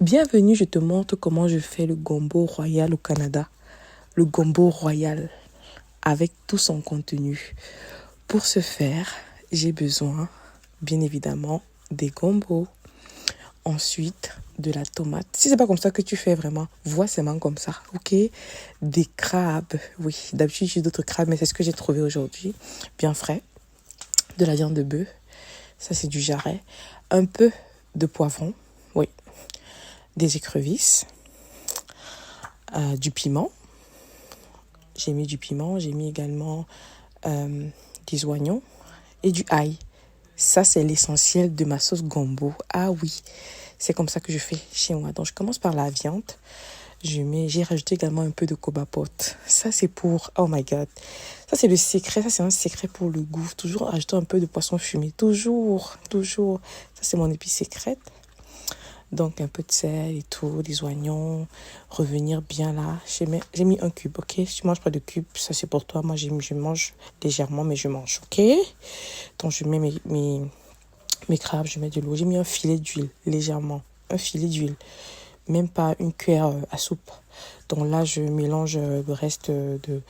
Bienvenue, je te montre comment je fais le gombo royal au Canada. Le gombo royal avec tout son contenu. Pour ce faire, j'ai besoin, bien évidemment, des gombos. Ensuite, de la tomate. Si c'est pas comme ça que tu fais vraiment, vois seulement comme ça, ok? Des crabes, oui. D'habitude, j'ai d'autres crabes, mais c'est ce que j'ai trouvé aujourd'hui. Bien frais. De la viande de bœuf. Ça, c'est du jarret. Un peu de poivron, oui. Des écrevisses. Du piment. J'ai mis du piment. J'ai mis également des oignons et du ail. Ça, c'est l'essentiel de ma sauce gombo. Ah oui, c'est comme ça que je fais chez moi. Donc, je commence par la viande. J'ai rajouté également un peu de cobapote. Ça, c'est pour... Oh my God. Ça, c'est le secret. Ça, c'est un secret pour le goût. Toujours rajouter un peu de poisson fumé. Toujours, toujours. Ça, c'est mon épice secrète. Donc, un peu de sel et tout, des oignons, revenir bien là. J'ai mis un cube, ok? Si tu manges pas de cube, ça c'est pour toi. Moi, je mange légèrement, mais je mange, ok? Donc, je mets mes crabes, je mets de l'eau. J'ai mis un filet d'huile, légèrement. Un filet d'huile. Même pas une cuillère à soupe. Donc là, je mélange le reste de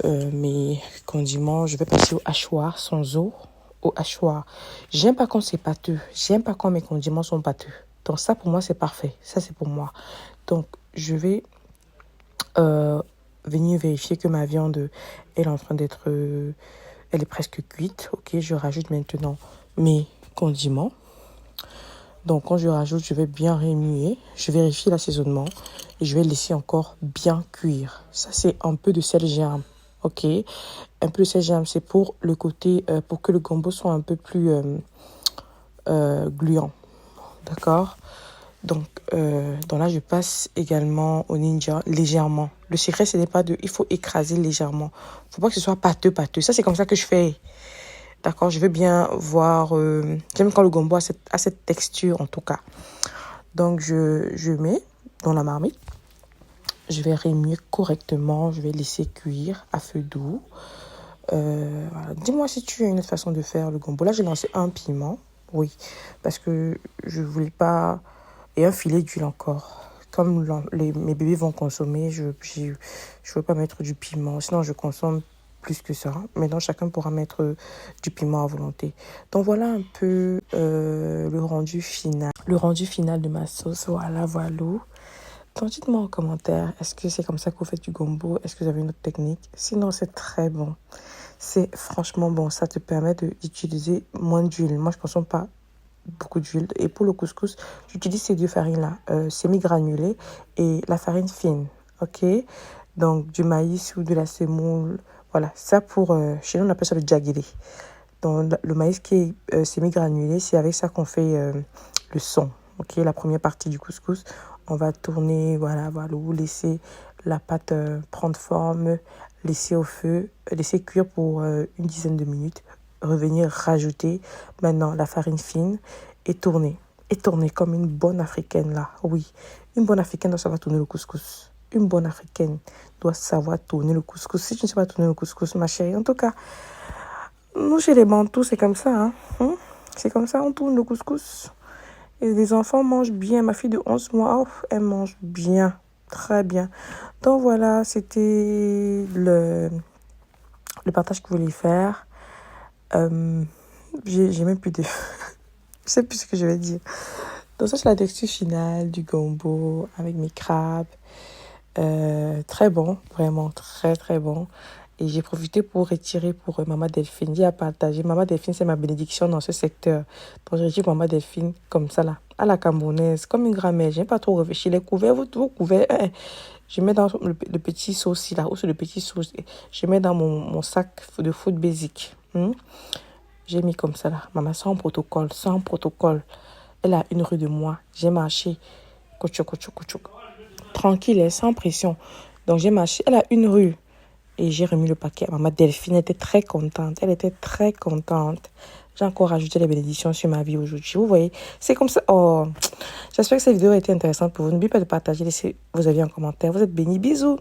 mes condiments. Je vais passer au hachoir sans eau. Au hachoir. J'aime pas quand c'est pâteux. J'aime pas quand mes condiments sont pâteux. Donc ça, pour moi, c'est parfait. Ça, c'est pour moi. Donc, je vais venir vérifier que ma viande elle est en train d'être... elle est presque cuite. Ok, je rajoute maintenant mes condiments. Donc, quand je rajoute, je vais bien remuer. Je vérifie l'assaisonnement. Et je vais laisser encore bien cuire. Ça, c'est un peu de sel germe. Ok, un peu de sel germe, c'est pour le côté... pour que le gombo soit un peu plus gluant. D'accord? Donc là, je passe également au ninja légèrement. Le secret, ce n'est pas de... Il faut écraser légèrement. Il ne faut pas que ce soit pâteux. Ça, c'est comme ça que je fais. D'accord? Je veux bien voir... j'aime quand le gombo a cette texture, en tout cas. Donc, je mets dans la marmite. Je vais remuer correctement. Je vais laisser cuire à feu doux. Voilà. Dis-moi si tu as une autre façon de faire le gombo. Là, j'ai lancé un piment. Oui, parce que je voulais pas... Et un filet d'huile encore. Comme mes bébés vont consommer, je ne veux pas mettre du piment. Sinon, je consomme plus que ça. Maintenant, chacun pourra mettre du piment à volonté. Donc, voilà un peu le rendu final. Le rendu final de ma sauce. Voilà. Donc, dites-moi en commentaire, est-ce que c'est comme ça que vous faites du gombo? Est-ce que vous avez une autre technique? Sinon, c'est très bon. C'est franchement bon. Ça te permet d'utiliser moins d'huile. Moi, je ne consomme pas beaucoup d'huile. Et pour le couscous, j'utilise ces deux farines-là, semi-granulées et la farine fine, ok? Donc, du maïs ou de la semoule. Voilà, ça pour... chez nous, on appelle ça le djagiri. Donc, le maïs qui est semi-granulé, c'est avec ça qu'on fait le son, ok? La première partie du couscous, on va tourner, voilà, vous laisser la pâte prendre forme, laisser au feu, laisser cuire pour une dizaine de minutes. Revenir rajouter maintenant la farine fine et tourner comme une bonne africaine là. Oui, une bonne africaine doit savoir tourner le couscous. Une bonne africaine doit savoir tourner le couscous. Si tu ne sais pas tourner le couscous, ma chérie, en tout cas, nous chez les Bantous, c'est comme ça. C'est comme ça, on tourne le couscous. Et les enfants mangent bien. Ma fille de 11 mois, elle mange bien. Très bien. Donc voilà, c'était le partage que je voulais faire. J'ai même plus de... je sais plus ce que je vais dire. Donc ça, c'est la texture finale du gombo avec mes crabes. Très bon, vraiment très très bon. Et j'ai profité pour retirer pour Maman Delphine. J'ai à partager. Maman Delphine, c'est ma bénédiction dans ce secteur. Donc je retire Maman Delphine comme ça là, à la camerounaise, comme une grand-mère. J'aime pas trop réfléchir. Les couverts, vos couverts, je mets dans le petit sauce là, ou sur le petit sauce. Je mets dans mon sac de food basic. J'ai mis comme ça là. Maman, sans protocole, sans protocole. Elle a une rue de moi. J'ai marché. Tranquille, sans pression. Donc j'ai marché. Elle a une rue. Et j'ai remis le paquet. Maman Delphine était très contente. Elle était très contente. J'ai encore rajouté les bénédictions sur ma vie aujourd'hui. Vous voyez, c'est comme ça. Oh, j'espère que cette vidéo a été intéressante pour vous. N'oubliez pas de partager, laissez vos avis en commentaire. Vous êtes bénis. Bisous.